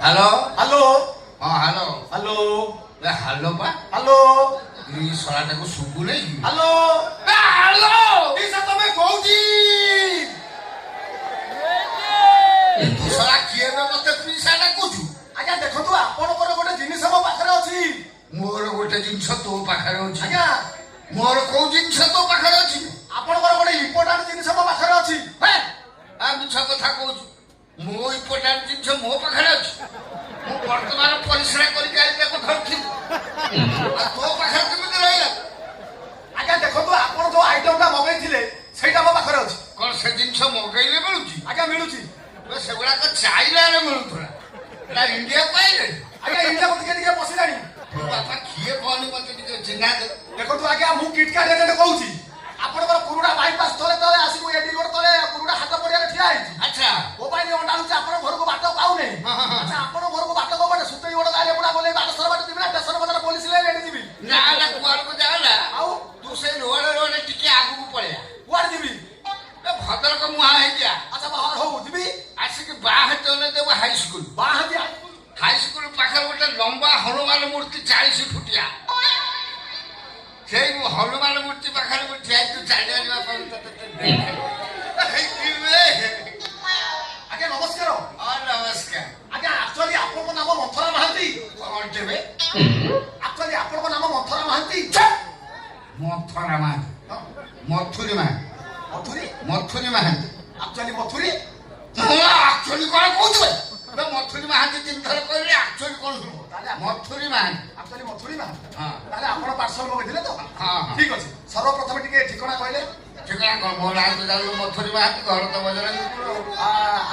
Hello hello হ্যাঁ hello hello hello বা hello এই সরাটাକୁ ଶୁଭୁ ନାହିଁ হ্যালো হ্যালো দিশা তুমি কହୁଛି ତୁ ସରା କିଏ ବେ ମତେ ପିସା ଡାକୁଛୁ? ଆଜ୍ଞା ଦେଖନ୍ତୁ ଆପଣଙ୍କର ଗୋଟେ ଜିନିଷ ମୋ ପାଖରେ ଅଛି। ମୋର ଗୋଟେ ଜିନିଷ ତୋ ପାଖରେ ଅଛି। ଆଜ୍ଞା ମୋର କୋଉ ଜିନିଷ ତୋ ପାଖରେ ଅଛି? ଆପଣଙ୍କର ଗୋଟେ ଇମ୍ପୋର୍ଟାଣ୍ଟ ଜିନିଷ ମୋ ପାଖରେ ଅଛି। ମିଛ କଥା କହୁଛୁ। ମୋ ଇମ୍ପୋର୍ଟାଣ୍ଟ ଜିନିଷ ମୋ ପାଖରେ ଅଛି। ମୁଁ ବର୍ତ୍ତମାନ ପରିଶ୍ରା କରିକି ଆଜି ତାକୁ ଧରିଥିଲି। ତୋ ପାଖରେ କେମିତି ରହିଲା? ଆଜ୍ଞା ଦେଖନ୍ତୁ ଆପଣ ଯୋଉ ଆଇଟମଟା ମଗେଇଥିଲେ ସେଇଟା ମୋ ପାଖରେ ଅଛି। କଣ ସେ ଜିନିଷ ମଗେଇଲେ ମିଳୁଛି? ଆଜ୍ଞା ମିଳୁଛି। ସେଗୁଡାକ ଚାଇନାରେ ମିଳୁଥିଲା ନା ଇଣ୍ଡିଆ ପାଇଲେ? ଆଜ୍ଞା ଇଣ୍ଡିଆକୁ ଟିକେ ଟିକେ ପଶିଲାଣି। ବାପା କିଏ କହନି ମତେ ଟିକେ ଚିହ୍ନା ଦେ। ଦେଖନ୍ତୁ ଆଜ୍ଞା ମୁଁ କିଟକାଟ ଏଜେଣ୍ଟ କହୁଛି। ଆପଣଙ୍କର ପୁରୁଣା ବାଇପାସ୍ ତଳେ ତଳେ ଆସି ମୁଁ ଏଡି ରୋଡ ତଳେ ପୁରୁଣା ହାତ ପଡ଼ିଆରେ ଠିଆ ହେଇଛି। ଆଚ୍ଛା ମୋବାଇଲ ଅଣ୍ଡାଳୁଛି ଆପଣଙ୍କ ଘରକୁ ବାଟ ପାଉନି। ଆଚ୍ଛା ଆପଣଙ୍କ ଘରକୁ ବାଟ କବାଟ ସୁତେଇ ଗୋଡ଼ ଗାଡ଼ି ବୁଡ଼ା ଗଲେ ବାଟ ସର ବାଟ ଯିବି ନା ଷ୍ଟେସନ ବଜାର ପୋଲିସ ଲେଟ୍ ଯିବି? ନା ନା କୁଆଡ଼କୁ ଯାଅନା। ଆଉ ତୁ ସେଇ ରୋଡ ଟିକେ ଆଗକୁ ପଳେଆ। କୁଆଡ଼େ ଯିବି? ଭଦ୍ରକ ମୁହାଁ ହେଇଯା। ଆଚ୍ଛା ହଉ ଯିବି। ଆସିକି ବାହା ଚଲେଇ ଦେବ ହାଇସ୍କୁଲ। ବାହାନ୍ତି ହାଇସ୍କୁଲ ପାଖରେ ଗୋଟେ ଲମ୍ବା ହନୁମାନ ମୂର୍ତ୍ତି 40 ଫୁଟିଆ। ସେଇ ହନୁମାନ ମୂର୍ତ୍ତି ପାଖରେ ମୁଁ ଠିଆ ହେଇଛି ଚାଲିବା ପାଇଁ ଆଜ୍ଞା ନମସ୍କାର। ନମସ୍କାର। ଆଜ୍ଞା ଆକ୍ଚୁଆଲି ଆପଣଙ୍କ ନାମ ମନ୍ଥରା ମହାନ୍ତି। କଣ ଦେବେ? ଆକ୍ଚୁଆଲି ଆପଣଙ୍କ ନାମ ମନ୍ଥରା ମହାନ୍ତି। ମଥୁରା ମହାନ୍ତି। ମଥୁରୀ ମହାନ୍ତି। ମଥୁରୀ ମଥୁରୀ ମହାନ୍ତି। ଆକ୍ଚୁଆଲି ମଥୁରୀ ଆକ୍ଚୁଆଲି କଣ କହୁଛୁ? ମଥୁରୀ ମହାନ୍ତି 3 ଥର କହିଲେ ଆକ୍ଚୁଆଲି କଣ ଶୁଣିବ? ମଥୁରୀ ମହାନ୍ତି। ଆକ୍ଚୁଆଲି ମଥୁରୀ ମହାନ୍ତି। ହଁ ତାହେଲେ ଆପଣ ପାର୍ସଲ ମଗେଇଥିଲେ ତ? ହଁ ଠିକ ଅଛି। ସର୍ବପ୍ରଥମେ ଟିକେ ଠିକଣା କହିଲେ। ଠିକଣା କଣ? ମୋ ନାଁ ତ ଯାଉ ମଥୁରୀ ମହାନ୍ତି। ଘର ତ ବଜରଙ୍ଗୀ।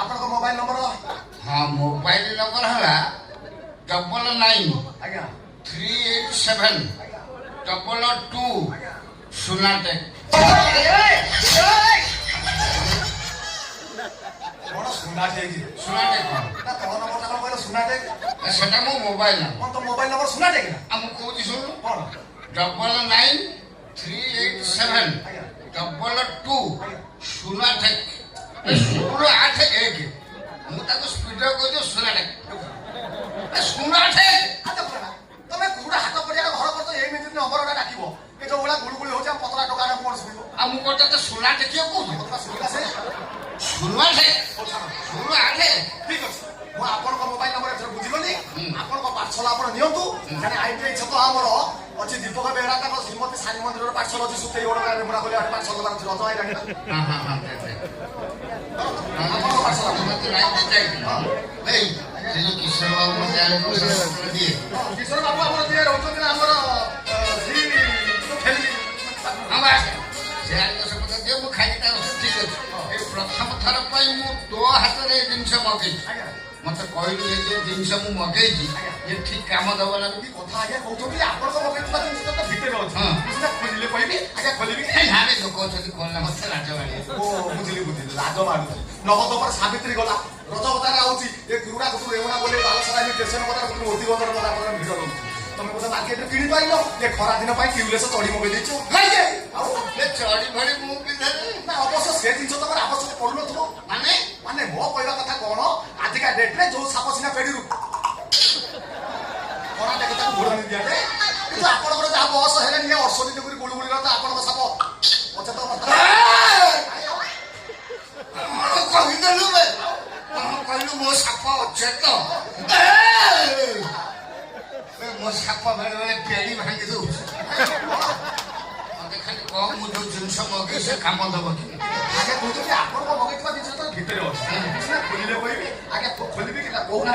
ଆପଣଙ୍କ ମୋବାଇଲ ନମ୍ବର? ହଁ ମୋବାଇଲ ନମ୍ବର ହେଲା 99 ଆଜ୍ଞା 387 22 ସୁନାଟେ। କଣ ସୁନାଟେ ହେଇଛି? ସୁନାଟେ କଣ? ନା ତଳ ନମ୍ବରଟା କଣ କହିଲ ସୁନାଟେ? ସେଟା ମୋ ମୋବାଇଲ ନମ୍ବର। କଣ ତ ମୋବାଇଲ ନମ୍ବର ସୁନାଟେ କି ନା? ମୁଁ କହୁଛି ଶୁଣୁ। କଣ? 99 387 22 ସୁନାଟେ। 081 ମୁଁ ତାକୁ ସ୍ପିଡରେ କହୁଛି ସୁନାଟେ। ସୁନାଟେ ତମେ କୁକୁଡ଼ା ହାତ ପଡ଼ିଆର ଘର କରିଛ ଏମିତି ନମ୍ବରଟା ଡାକିବ? ଏ ଯୋଉ ଭଳିଆ ଗୁଳୁଗୁଳି ହଉଛି ଆମ ପତଳା ଟଙ୍କା କଣ ଶୁଣିବ? ଆଉ ମୁଁ କଣ ତତେ ସୁନାଟେ କିଏ କହୁଛି? ଶୁଣିଲା ସେ ସୁନାଟେ। ଠିକ ଅଛି। ମୁଁ ଆପଣଙ୍କ ମୋବାଇଲ ନମ୍ବର ଏଥର ବୁଝିଗଲି। ଆପଣଙ୍କ ପାର୍ସଲ ଆପଣ ନିଅନ୍ତୁ। ମାନେ ଆଇଟିଆଇ ଛକ ଆମର ଅଛି ଦୀପକ ବେହେରା ତାଙ୍କ ଶ୍ରୀମତୀ ସାଇ ମନ୍ଦିରର ପାର୍ସଲ ଅଛି ସୁତେଇ ଗୋଡ଼ ରେମୁଣା ଗଲେ ପାର୍ସଲ ଦବାର ଅଛି। ରଜ ଆଇଲାଣି ଆପଣଙ୍କ ପାର୍ସଲ କିଶୋର ବାବୁ ମତେ ଆଣି ଦିଏ। କିଶୋର ବାବୁ ଆମର ଯିଏ ରହୁଛନ୍ତି ନା ଆମର ସେ ଆଣି ପତ୍ର ଦିଅ ମୁଁ ଖାଇକି ତା ଠିକ ଅଛି। ଏଇ ପ୍ରଥମ ଥର ପାଇଁ ମୁଁ ତୋ ହାତରେ ଏ ଜିନିଷ ମଗେଇଛି। ମତେ କହିଲୁ ଏ ଯୋଉ ଜିନିଷ ମୁଁ ମଗେଇଛି ଏ ଠିକ କାମ ଦବ ନା? କଥା ଆଜ୍ଞା କହୁଛନ୍ତି ଆପଣଙ୍କ ମଗେଇଥିବା ଜିନିଷ ତ ଭିତରେ ଅଛି। ଖୋଲିଲେ କହିବି ଆଜ୍ଞା ଖୋଲିବି। ନାରେ ଲୋକ ଅଛନ୍ତି କଣ ମତେ ଲାଜ ମାରି। ବୁଝିଲି ଲାଜ ମାରୁଛି। ନବଦୋପର ସାବିତ୍ରୀ ଗଲା ରଜ ବଜାର ଆଉଛି ଏ କୁରୁଡା କୁଟୁ ରେଉଣା ବୋଲେ ବାଲସରା ଷ୍ଟେସନ ବଜାର ମୋଦି ବଜାର ଗଲା ପରେ ଭିଡ଼ ରହୁଛି। ତମେ ବୋଧେ ମାର୍କେଟରେ କିଣି ପାରିଲ ଏ ଖରା ଦିନ ପାଇଁ ଟ୍ୟୁବଲେସ୍ ଚଢି ମଗେଇ ଦେଇଛ। ଆଉ ଚଢି ଭଳି ମୁଁ ପିନ୍ଧେ ନା ଅବଶ୍ୟ ସେ ଜିନିଷ ତମର ଆବଶ୍ୟକ ପଡୁନଥିବ। ମାନେ ମୋ କହିବା କଥା କଣ ଆଜିକା ଡେଟରେ ଯୋଉ ସାପ ସିନା ପେଡିରୁ ଖରା ଦେଖେ ତାକୁ ଘୋଡ଼ାଣି ଦିଆଯାଏ। କିନ୍ତୁ ଆପଣଙ୍କର ଯାହା ବୟସ ହେଲାଣି ଏ 68 ଡିଗ୍ରୀ ଗୁଳୁଗୁଳିର ତ ଆପଣଙ୍କ ସାପ ପଛେ ତ କହିଦେଲୁ କହିଲୁ ମୋ ସାପ ଅଛେ ତ ମୋ ସାପ ବେଳେ ବେଳେ ପେଡି ଭାଙ୍ଗି ଦଉଛି। ମତେ ଖାଲି କମ ମୁଁ ଯୋଉ ଜିନିଷ ମଗେଇ ସେ କାମ ଦବ କି? ଆଜ୍ଞା କହୁଛନ୍ତି ଆପଣଙ୍କ ମଗେଇଥିବା ଜିନିଷ ତ ଭିତରେ ଅଛି। ଖୋଲିଲେ କହିବି ଆଜ୍ଞା ଖୋଲିବି କି ନା କହୁନା?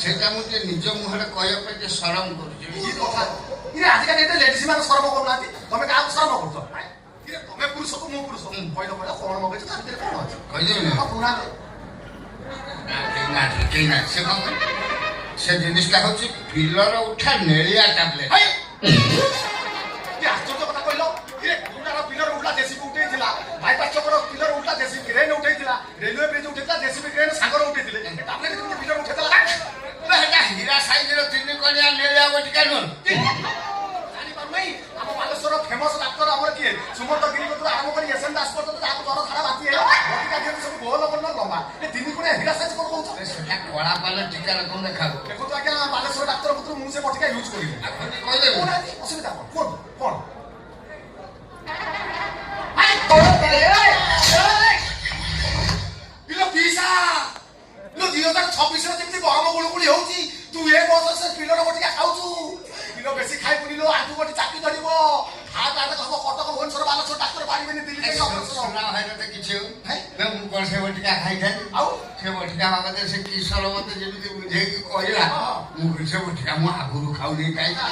ସେଇଟା ମୁଁ ଟିକେ ନିଜ ମୁହଁରେ କହିବା ପାଇଁ ଟିକେ ସରମ କରୁଛି। କି କଥା ଆଜିକା ଡେଟରେ ଲେଡିଜ ମାନେ ଶରମ କରୁନାହାନ୍ତି। ତମେ କାହାକୁ ଶରମ କରୁଛ? ତମେ ପୁରୁଷକୁ ମୁଁ ପୁରୁଷ କହିଲ କହିଲ କଣ ମଗେଇଛ ତା ଭିତରେ କଣ ଅଛି କହିଦେବି ନା? ପୁରୁଣାରେ କେହି ନା ସେ କଣ ସେ ଜିନିଷଟା ହଉଛି ପିଲର ଉଠା ନେଳିଆ ଟାବଲେଟ। ଆଶ୍ଚର୍ଯ୍ୟ କଥା କହିଲ। ପୁରୁଣାର ପିଲର ଉଠା ଜେସିବି ଉଠେଇଥିଲା। ବାଇପାସ ଚକର ପିଲର ଉଠା ଜେସିବି କ୍ରେନ୍ ଉଠେଇଥିଲା। ରେଲୱେ ବ୍ରିଜ ଉଠେଇଥିଲା। ଜେସିବି କ୍ରେନ୍ ସାଗର ଉଠେଇଥିଲେ। ଟାବଲେଟ କେମିତି ପିଲର ଉଠେଇଥିଲା? ସେଟା ହୀରା ସାଇଜର 3 କଣିଆ ନେଳିଆ ବଟିକା ନୁହଁ। ଜାଣିପାରୁନାହିଁ ଆମ ବାଲେଶ୍ୱର ଫେମସ ଡାକ୍ତର ଆମର କିଏ ସୁମନ୍ତ ଗିରିକତରୁ ଆରମ୍ଭ କରି ଏସଏନ୍ ଦାସ ପର୍ଯ୍ୟନ୍ତ ଯାହାକୁ ଜ୍ୱର ଝାଡ଼ା ବାନ୍ତି ହେଲା ବଟିକା ଦିଅନ୍ତି ସବୁ ଗୋଲ ଗୋଲ ଲମ୍ବା। ଏ 3 କଣିଆ ହୀରା ସାଇଜ କଣ କହୁଛ? ସେଟା କଳା ପାଲ ଟିକା ରକମ ଦେଖାବ ଦେଖନ୍ତୁ ଆଜ୍ଞା ବାଲେଶ୍ୱର ଡାକ୍ତର ପତ୍ର ମୁଁ ସେ ବଟିକା ୟୁଜ୍ କରିବି କହିଦେବି କହୁନାହାନ୍ତି ଅସୁବିଧା କଣ କୁହନ୍ତୁ କଣ ଇଲୋ ପିସା ଇଲୋ 2026 ରେ ଯେମିତି ଗରମ ଗୁଳୁଗୁଳି ହଉଛି ତୁ ଏ ବୟସରେ ପିଲର ବଟିକା ଖାଉଛୁ ପିଲ ବେଶୀ ଖାଇବୁନି ଲୋ ଆଣ୍ଠୁ ଗଠି ଚାକି ଧରିବ ହାର୍ଟ ଆଟାକ୍ ହବ କଟକ ଭୁବନେଶ୍ୱର ବାଲେଶ୍ୱର ଡାକ୍ତର ପାରିବେନି ଦିଲ୍ଲୀ ଯାଇ ଅପରେସନ କିଛି ମୁଁ କଣ ସେ ବଟିକା ଖାଇଥାନ୍ତି ଆଉ ସେ ବଟିକା ବାବଦରେ ସେ କିଶୋର ମତେ ଯେମିତି ବୁଝେଇକି କହିଲା ମୁଁ କହିଲି ସେ ବଟିକା ମୁଁ ଆଗରୁ ଖାଉନି ଖାଇଛି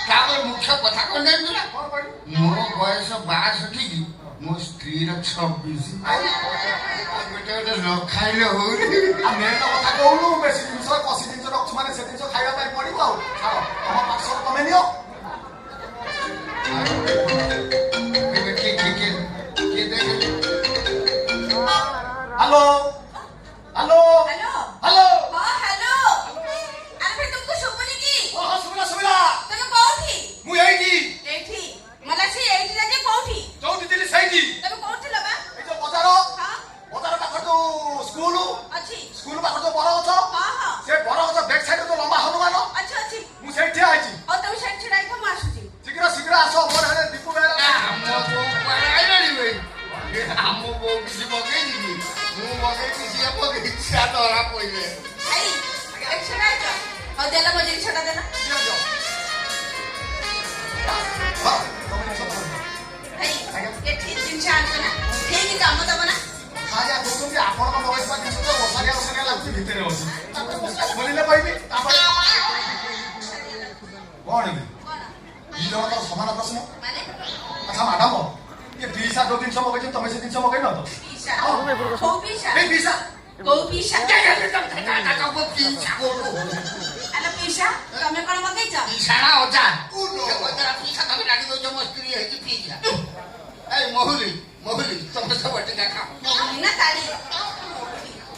ତାପରେ ମୁଖ୍ୟ କଥା କଣ ଜାଣିଛୁ ନା କଣ କହିଲୁ ମୋ ବୟସ 62 ମୋ ସ୍ତ୍ରୀର 26 ଗୋଟେ ଗୋଟେ ନ ଖାଇଲେ ହଉନି ଆମେ କଥା କହୁନୁ ବେଶୀ ଜିନିଷ କଷି ଜିନିଷ ରଖୁଛୁ ମାନେ ସେ ଜିନିଷ ଖାଇବା ପାଇଁ ପଡିବ ଆଉ ଛାଡ଼ ତମ ପାର୍ଶ୍ୱ ତମେ ନିଅ ହ୍ୟାଲୋ ହ୍ୟାଲୋ हेलो ହ୍ୟାଲୋ हां हेलो अरे फिर तुमको सुबुनी की ଓହୋ ଶୁଭିଲା ଶୁଭିଲା तुम कोठी ମୁଁ ଏଇଠି एठी मला से एठी जाजे कोठी ଯୋଉଠି ଥିଲି ସେଇଠି तुम कोठी लबा ଏଇ ଯୋଉ ବଜାର हां ବଜାର ପାଖରେ ଯୋଉ ସ୍କୁଲ अच्छी ସ୍କୁଲ ପାଖରେ ଯୋଉ ବର ଗଛ हां हां ସେ ବର ଗଛ ବ୍ୟାକ୍ ସାଇଡ୍ ଯୋଉ ଲମ୍ବା ହନୁମାନ अच्छा अच्छी ମୁଁ ସେଇଠି ଠିଆ ହେଇଛି और तुम सेट छिड़ाई को मासुची ଶୀଘ୍ର ଶୀଘ୍ର ଆସ ମୋର ହେଲେ ଦୀପୁ ବେହେରା ଆମ ବୋଉ କିଛି ମଗେଇନି ମୁଁ ମଗେଇଛି ସିଏ ମଗେଇଛି ସିଏ ଧରା ପଇଲେ आई एक छिड़ाई का और देला मुझे छड़ा देना ଦିଅ ଦିଅ ହଁ ତମେ ଜିନିଷ ଧର। आई ये ठीक दिन चाल ना ठीक काम दब ना ଖାଇବା କହୁଛନ୍ତି ଆପଣଙ୍କ ମଗେଇବା ଜିନିଷ ତ ଓସାରିଆ ଓସାରିଆ ଲାଗୁଛି ଭିତରେ ଅଛି ବୋଲିଲେ କହିବି ତାପରେ କଣ ଏବେ कौन ଦି ଜଣଙ୍କର ସମାନ ପ୍ରଶ୍ନ माने ଆଚ୍ଛା ମ୍ୟାଡାମ ଇଏ ପିସା ଯୋଉ ଜିନିଷ ମଗେଇଛନ୍ତି ତମେ ସେ ଜିନିଷ ମଗେଇନ ତ पीसा को पीसा ଏଇ ପିସା को पीसा अरे पीसा तुम कोन मगैछ ପିସାଣା ଅଜା ସେ ଅଜାରା ପିସା ତମେ ଡାକି ଦଉଛ ମୋ ସ୍ତ୍ରୀ ହେଇଛି ପିସା ଏଇ ମହୁଲି ମହୁଲି ତମେ ସେ ବଟିକା ଖାଅ ना ताली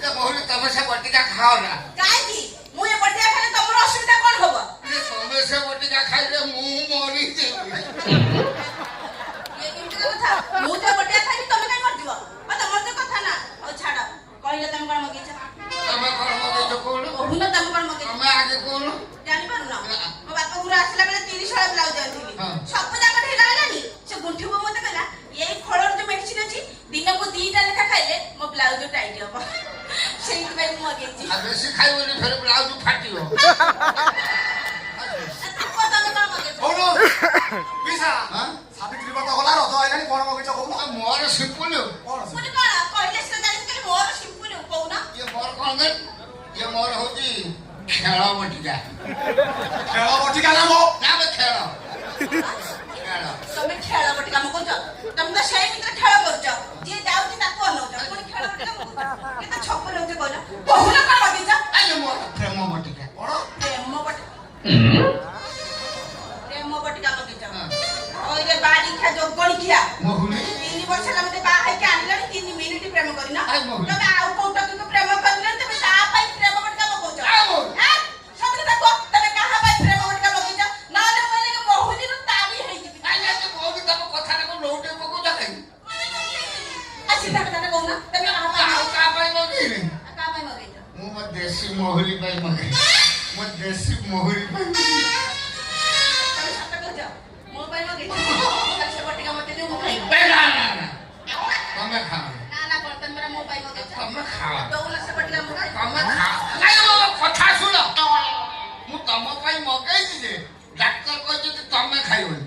ଏ ମହୁଲି ତମେ ସେ ବଟିକା ଖାଅ ନା काहे की मु ये बटिया खाले तमरो असुविधा कोन होबो ଏ ତମେ ସେ ବଟିକା ଖାଇଲେ ମୁଁ ମରିଯିବି ये केमती କଥା मु तो बटिया खाली तमे काई मर दिबो आ तमर तो कथा ना ओ छाड़ कहले तमे कोन मगैछ ତମେ କଣ ମଗେଇଛ କହୁନ ओहु ना तमे कोन मगैछ ତମେ ଆଗେ କହୁନ जानि पारु ना मो बापा गुरु आसला बेले 30 वाला ब्लाउज आनथिली हाँ। सब जाक ढिला हेलानी से गुंठिबो मते कहला एई खोलर जो मेडिसिन अछि दिन को 2टा लेखा खाइले मो ब्लाउज टाइट होबो सेही भाई मु मगैछि ଆଉ ବେଶୀ ଖାଇବନି ଫେର ବ୍ଲାଉଜ ଫାଟିବ को तमे कोन मगैछ କହୁନ ପିସା ହଁ? ସାବିତ୍ରୀ ବ୍ରତ ଗଲା ରଜ ଆଇଲାଣି କଣ ମଗେଇଛ କହୁନ ଆଉ ମୋର ସିମ୍ପୁଲ କଣ ସେ? मुनि कोन कहले से जानि के मोर सिंपल कोउना ଇଏ ମୋର କଣ କରେ ଇଏ ମୋର ହଉଛି ଖେଳ ବଟିକା ଖେଳ ବଟିକା ନାମ ନା ବେ ଖେଳ ଖେଳ तमे खेळ बटी काम करछ तमे त सेही मित्र खेळ करछ जे जाउची ताको अनौछ कोन खेळ बटी काम करछ के त छप्पर होते कहला बहुना कोन बगिछ ଆଇଏ ମୋର ପ୍ରେମ ବଟିକା କଣ प्रेम बटी काम करछ ओइ रे बाड़ी खा जोगणी खिया ମହୁଲି 3 वर्ष ला मते बा है के आनलानी 3 मिनिट प्रेम करिना आई मोहन। तमे आउ कोट के प्रेम करिना तमे ता पाई प्रेम बटी काम करछ आई मोहन। हां सब ताको तमे कहा पाई प्रेम बटी काम करछ ना ले मोले के बहुनी नु ताली है जी ଆଇଏ ତ ବହୁତ ତମ କଥାଟାକୁ ଲଉଟେ ପକଉଛ କାହିଁ सीधा कथा कहूना तमे कहा ଆଉ पाई କାହା ପାଇଁ ମଗେଇନି का पाई मगैछ ମୁଁ ମୋ ଦେଶୀ ମହୁଲି ପାଇଁ ମଗେଇ ମୋ ଦେଶୀ ମହୁଲି ପାଇଁ तमे सत कहछ मो पाई मगैछ से बटी काम मते मु खाइ ଏ ନା ନା ନା ତମେ ଖାଅ ना ना कोन तमे मो पाई मगैछ ତମେ ଖାଅ दोला से बटी काम खाइ ତମେ ଖାଅ ନାଇଁ ମୋ କଥା ଶୁଣ ମୁଁ ତମ ପାଇଁ ମଗେଇଛି ଯେ ଡାକ୍ତର କହିଛନ୍ତି ତମେ ଖାଇବନି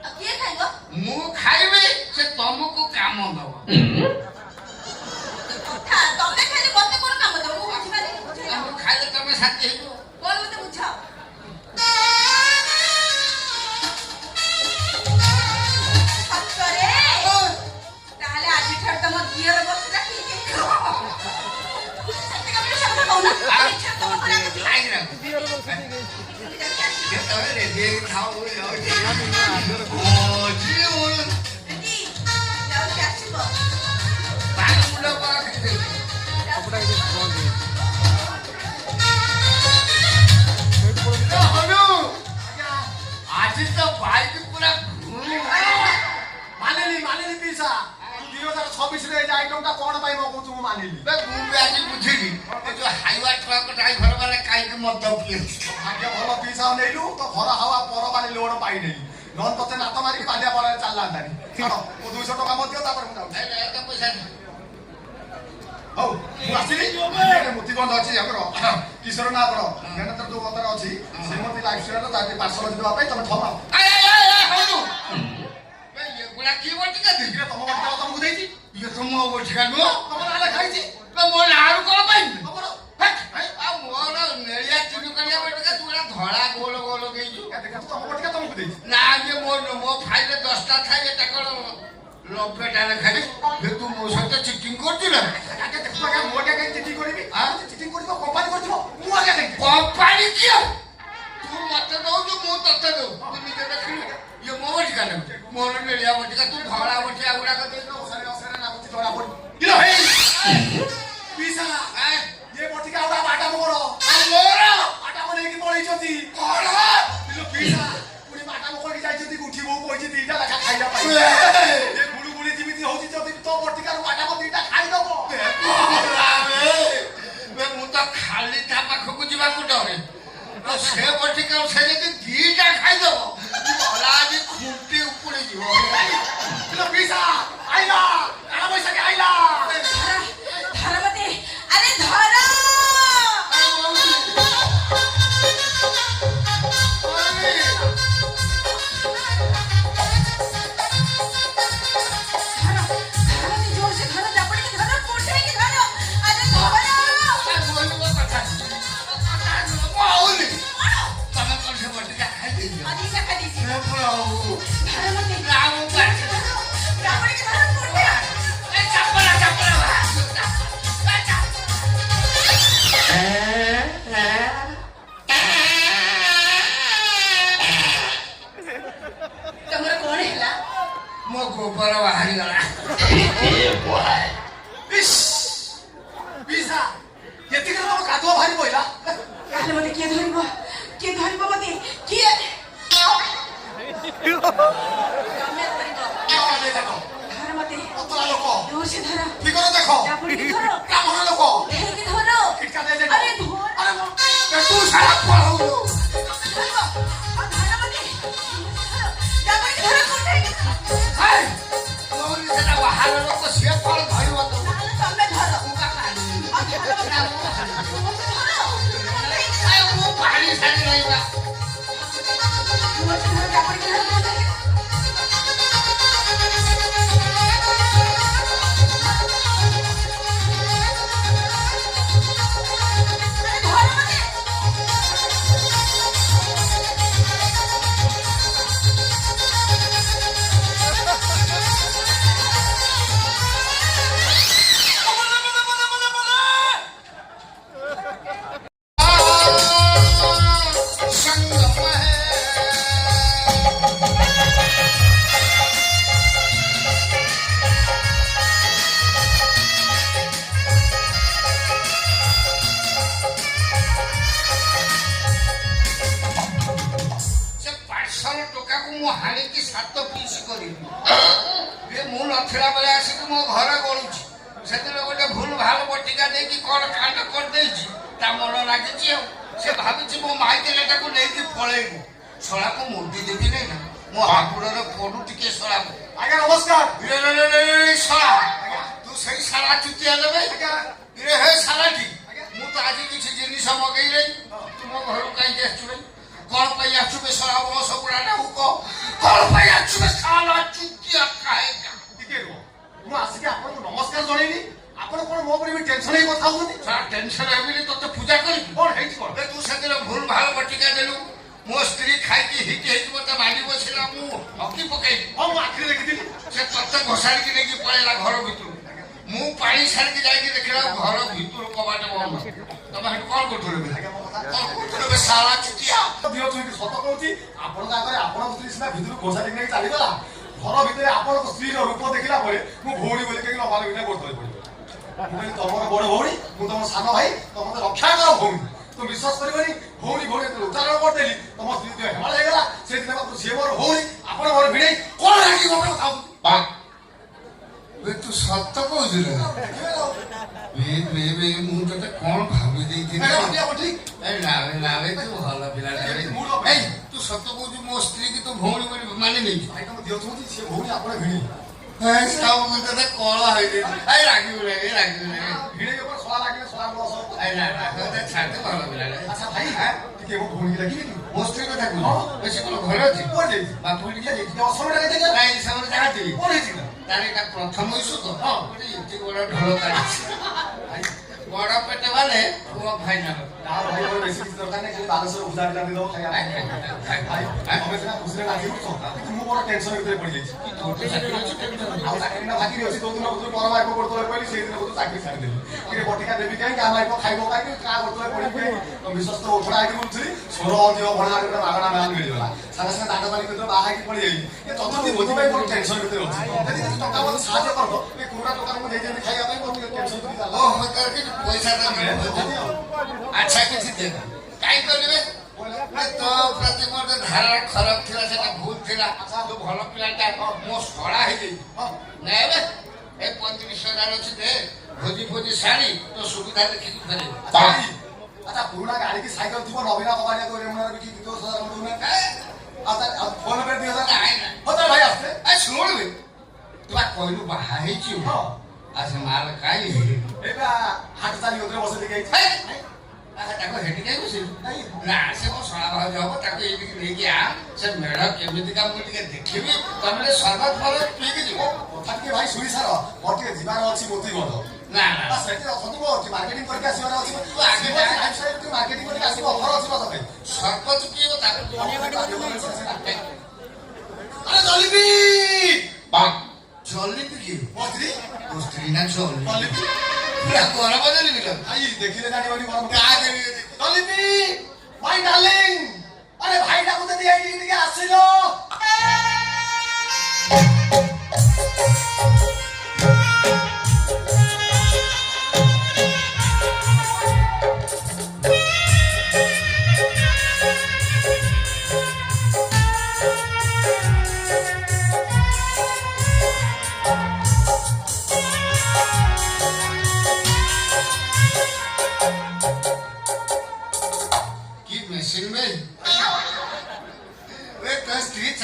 अब के खाइबो ମୁଁ ଖାଇବି ସେ ତମକୁ କାମ ଦବ कथा तमे खाली मते कोन काम दो मु बुझी पारि ତମକୁ ଖାଇଲେ ତମେ ଶାନ୍ତି ହେଇଯିବ कोन मते बुझाओ सत्तरे ताले आज छड़ तम दियर बस राखी के सत्ते कबे सब कहूना आज छड़ तम कोन ଖାଇ ରାખ କେତେବେଳେ ରେଡି ଖାଉ रेडी जाओ के आसीबो ପାଣି ମୁଣ୍ଡ କର ଖାଇଦେବି ହନୁ ଆଜି ତ ବାଇକ ପୁରା ମାନିଲି ମାନିଲି ପିସା 2026 2026 ରେ ଏ ଆଇଟମଟା କଣ ପାଇଁ ମଗଉଛୁ ମୁଁ ମାନିଲି। ମୁଁ ବି ଆଜି ବୁଝିଲି ଏ ଯୋଉ ହାଇୱା ଟ୍ରକ୍ ଡ୍ରାଇଭର ମାନେ କାହିଁକି ମଦ ପିଅନ୍ତି। ଭାଗ୍ୟ ଭଲ ପିଇସା ନେଇଲୁ ତ ଘର ହାୱା ପର ମାନେ ଲୋଡ ପାଇନେଇ। ନହେଲେ ତତେ ନାତ ମାରିକି ପାଲିଆ ପଳାରେ ଚାଲିଲାନ୍ତାନି। ଛାଡ଼ ମୋ 200 ଟଙ୍କା ମଧ୍ୟ ତାପରେ ମୁଁ ଯାଉଛି। ଏତେ ପଇସା ନାହିଁ। ହଉ ମୁଁ ଆସିଲି ମୋତିଗଞ୍ଜ ଅଛି ଆମର କିଶୋର ନାଥର ଜ୍ଞାନେନ୍ଦ୍ର ଯୋଉ ମନ୍ଦିର ଅଛି ଶ୍ରୀମତୀ ଲାଇଫ ଷ୍ଟାଇଲର ତାକୁ ପାର୍ସଲ ଦେବା ପାଇଁ ତମେ ଥମା। ଏଗୁଡା କି ବଟିକା ଦେଇଛି ତମ ବଟିକା ତମକୁ ଦେଇଛି। ଇଏ ତ ମୋ ବଟିକା ନୁହଁ। ତମ ନାଁରେ ଖାଇଛି ମୋ ନାଁରୁ କଣ ପାଇଁ ତମର ଆଉ ମୋର ନେଳିଆ ଚିନି କାଳିଆ ବଟିକା ତୁ ଏଟା ଧଳା ଗୋଲ ଗୋଲ ଦେଇଛୁ। ତମ ବଟିକା ତମକୁ ଦେଇଛି। ନା ଇଏ ମୋ ଫାଇଲରେ 10ଟା ଥାଏ ଏଟା କଣ 90ଟା ଲେଖାଏ। ତୁ ମୋ ସହିତ ଚିଟିଂ କରୁଛୁ ନା। ମୁଁ ଆଜ୍ଞା କାହିଁ ଚିଟିଂ କରିବି ଚିଟିଂ କରିବ କମ୍ପାନୀ କରିଥିବ ମୁଁ ଆଜ୍ଞା କାହିଁ କମ୍ପାନୀ କିଏ ତୁ ମତେ ଦଉଛୁ ମୁଁ ତତେ ଦଉ ତୁ ନିଜେ ଦେଖିଲୁ ଇଏ ମୋ ବଟିକା ନେବୁ ମୋର ନେଳିଆ ବଟିକା ତୁ ଧଳା ବଟିକା ଗୁଡାକ ଦେଇଛୁ ଅସରେ ଲାଗୁଛି ଜଣା ପଡି କିଲୋ ହେଇ ପିସା ଏ ବଟିକା ଗୁଡା ବାଟା ମୋର ମୋର ବାଟା ନେଇକି ପଳେଇଛନ୍ତି କଣ କିଲୋ ପିସା ପୁଣି ବାଟା କରିକି ଯାଇଛନ୍ତି ଉଠି ବୋଉ କହିଛି ଦିଟା ଲେଖା ଖାଇବା ପାଇଁ ଏ ଗୁଳି ଯେମିତି ହଉଛି ଯଦି ତୋ ବଟିକାରୁ ବାଟା ଦିଟା ଖାଇଦବ ମୁଁ ତ ଖାଲି ତା ପାଖକୁ ଯିବାକୁ ଡରେ ସେ ବଟିକା ସେ ଯଦି ଦିଟା ଖାଇଦବ ଆଜି ଖୁଣ୍ଟି ଉପୁଡି ଯିବ ପିସା ଆଇଲା କାଣା ପଇସା କି ଆଇଲା ଧର ମତେ ଆରେ ଧର ମୋ ଗୋବର ବାହାରିଗଲା ପିସା ଏତିକି ତମ କାଦୁଅ ବାହାରି ପଇଲା ତାହେଲେ ମତେ କିଏ ଧରିବ ମତେ କିଏ ତମେ ଧରିବ ଧର ମତେ ପତଳା ଲୋକ ଜୋରସେ ଧର ଫିଗର ଦେଖ ଚାପୁଡିକି ଧର କାମର ଲୋକ ଧରିକି ଧର କିଟକା ଦେଇ ଦେ ଆରେ ଧର ତୁ ସାରା ପଳଉଛୁ ଧର ମତେ ଚାପୁଡିକି ଧର କୋଠେଇକି ଧର ସେଟା ବାହାର ଲୋକ ସିଏ କଣ ଧରିବ ତୁ ତାହେଲେ ତମେ ଧର ମୁଁ ପାଣି ସାରି ରହିବା ମୁଁ ହାଣିକି 7 ପିସ୍ କରିବି ମୁଁ ନଥିଲା ବେଳେ ଆସିକି ମୋ ଘରେ ଗଳୁଛି ସେଦିନ ଗୋଟେ ଭୁଲ ଭାଲ ବଟିକା ଦେଇକି କଣ କାଣ୍ଡ କରିଦେଇଛି ତା ମନ ଲାଗିଛି ଆଉ ସେ ଭାବିଛି ମୋ ମାଇକେଲେଟାକୁ ନେଇକି ପଳେଇବ ଶଳାକୁ ମୁଦି ଦେବି ନାଇଁ ନା ମୋ ହାବୁଡରେ ପଡୁ ଟିକେ ଶଳାକୁ ଆଜ୍ଞା ନମସ୍କାର ଶଳା ତୁ ସେଇ ଶାଳା ଚୁତିଆ ନେବେ ହେ ଶାଳାଟି ମୁଁ ତ ଆଜି କିଛି ଜିନିଷ ମଗେଇ ନାହିଁ ତୁ ମୋ ଘରକୁ କାହିଁକି ଆସିଛୁ ଭାଇ କଣ ପାଇଁ ଆସୁ ବେ ଶଳା ବସ ଗୁଡାଟା କଣ ପାଇଁ ଆସୁ ବେ ଶାଳା ଚୁତିଆ କାହିଁକା ଟିକେ ରୁହ ମୁଁ ଆସିକି ଆପଣଙ୍କୁ ନମସ୍କାର ଜଣେଇଲି ଆପଣ କଣ ମୋ ଉପରେ ବି ଟେନସନ ହେଇ କଥା ହଉଛନ୍ତି ଟେନସନ ହେବିନି ତତେ ପୂଜା କରିବି କଣ ହେଇଛି କଣ ତୁ ସେଦିନ ଭୁଲ ଭାଲ ବଟିକା ଦେଲୁ ମୋ ସ୍ତ୍ରୀ ଖାଇକି ହିଟ୍ ହେଇକି ମତେ ମାରି ବସିଲା ମୁଁ ହକି ପକେଇଲି ହଁ ମୁଁ ଆଖିରେ ଦେଖିଥିଲି ସେ ତତେ ଘୋଷାଡ଼ିକି ନେଇକି ପଳେଇଲା ଘର ଭିତରୁ ମୁଁ ପାଣି ଛାଡ଼ିକି ଯାଇକି ଦେଖିଲା ଘର ଭିତରୁ କବାଟ ବନ୍ଦ ତମେ ସେଠୁ କଣ କରୁଥିଲ ଶାଳା ଚୁତିଆ ସତ କହୁଛି ଆପଣଙ୍କ ଆଗରେ ଆପଣଙ୍କ ସ୍ତ୍ରୀ ସିନା ଭିତରୁ ଘୋଷାଡ଼ିକି ନେଇ ଚାଲିଗଲା ଘର ଭିତରେ ଆପଣଙ୍କ ସ୍ତ୍ରୀର ରୂପ ଦେଖିଲା ପରେ ମୁଁ ଭଉଣୀ ବୋଲି କେହି ନବାଲ ଭିତରେ ଗୋଡ ତଳେ ପଡିବ ମୁଁ କହିଲି ତମର ବଡ ଭଉଣୀ ମୁଁ ତମ ସାନ ଭାଇ ତମ ମତେ ରକ୍ଷା କର ଭଉଣୀ তুমি বিশ্বাস କରିବନି ଭଉଣୀ ଭଉଣୀ ଉଚ୍ଚାରଣ କରିଦେଲି ତମ ସ୍ତ୍ରୀ ଦେହ ହେମାଳ ହେଇଗଲା ସେଦିନ ସିଏ ମୋର ଭଉଣୀ ଆପଣ ମୋର ଭିଣେଇ କଣ ରାଗି କଥା ତୁ ସତ କହୁଛୁ ନା ମୁଁ ତତେ କଣ ଭାବି ଦେଇଥିଲି ତୁ ଭଲ ପିଲାଟା ତୁ ସତ କହୁଛୁ ମୋ ସ୍ତ୍ରୀ କି ତୁ ଭଉଣୀ ବୋଲି ମାନି ନେଇଛୁ ସବୁ ତତେ କଳ ହେଇଯାଇଛି ରାଗିବୁ ଛାଡି ଭଲ ପିଲାଟା ମୋ ସ୍ତ୍ରୀ କଥା କହୁଛୁ ସେ କଣ ଘରେ ଅଛି ବାପୁ ସମୟରେ ଜାଣିଥିବି ତାର ଏଇଟା ପ୍ରଥମ ଇସ୍ୟୁ ତ ଗୋଟେ ଏତେ ବଡ ଢୋଳ କାଢିଛି ବଡ ପେଟ ବାଲେ ପୁଅ ଫାଇନାଲ ପଇସା ଆଚ୍ଛା କିଛି ଦେ କାହିଁ କରିବେ ତୋ ପ୍ରତି ମୋର ଧାରଣା ଖରାପ ଥିଲା ସେଟା ଭୁଲ ଥିଲା ତୁ ଭଲ ପିଲାଟା ମୋ ଶଳା ହେଇଯାଇଛି ନାଇଁ ଏବେ ଏ 35,000 ଅଛି ଦେ ଭୋଜି ଫୋଜି ଶାଢୀ ତୋ ସୁବିଧା ଦେଖିକି ଫେରେ ଆଚ୍ଛା ପୁରୁଣା ଗାଡି କି ସାଇକେଲ ଥିବ ନବୀନ କବାଡ଼ିଆ ଫୋନ ପେ 2,000 ଭାଇ ଆସେ ଶୁଣିବେ ତୁ କହିଲୁ ବାହା ହେଇଛୁ ଆଚ୍ଛା ମାଲ କାଇଁ ହାଟ ଚାଲି ବସେ ଦେଖି ତାକୁ ହେଠି କାଇଁ ବସିବୁ ନା ସେ ମୋ ଶଳା ଭାଉଜ ହବ ତାକୁ ଏଇଠିକି ନେଇକି ଆ ସେ ମେଢ କେମିତିକା ମୁଁ ଟିକେ ଦେଖିବି ତମେ ସର୍ବତ ଫଳ ପିଇକି ଯିବ କଥା ଟିକେ ଭାଇ ଶୁଣି ସାର ମୋର ଟିକେ ଯିବାର ଅଛି ମୋତିଗଞ୍ଜ ନା ନା ସେଠି ଅଛନ୍ତି ମାର୍କେଟିଂ କରିକି ଆସିବାର ଅଛି ତୁ ଆଗେ ମାର୍କେଟିଂ କରିକି ଆସିବ ଅଫର ଅଛି ତୋ ପାଇଁ ସର୍ବତ ପିଇବ ତାପରେ ଆରେ ଜଲିବି ଜଲିବି କି ମୋ ସ୍ତ୍ରୀ ନା ଜଲିବି ଗରମ ଜଲିବି ଭାଇ ଦେଖିଲେ ଜାଣିବନି ଗରମ ଜଲିବି ଭାଇ ଡାର୍ଲିଂ ଆରେ ଭାଇଟାକୁ ଯଦି ଏଇଠିକି ଟିକେ ଆସିଲ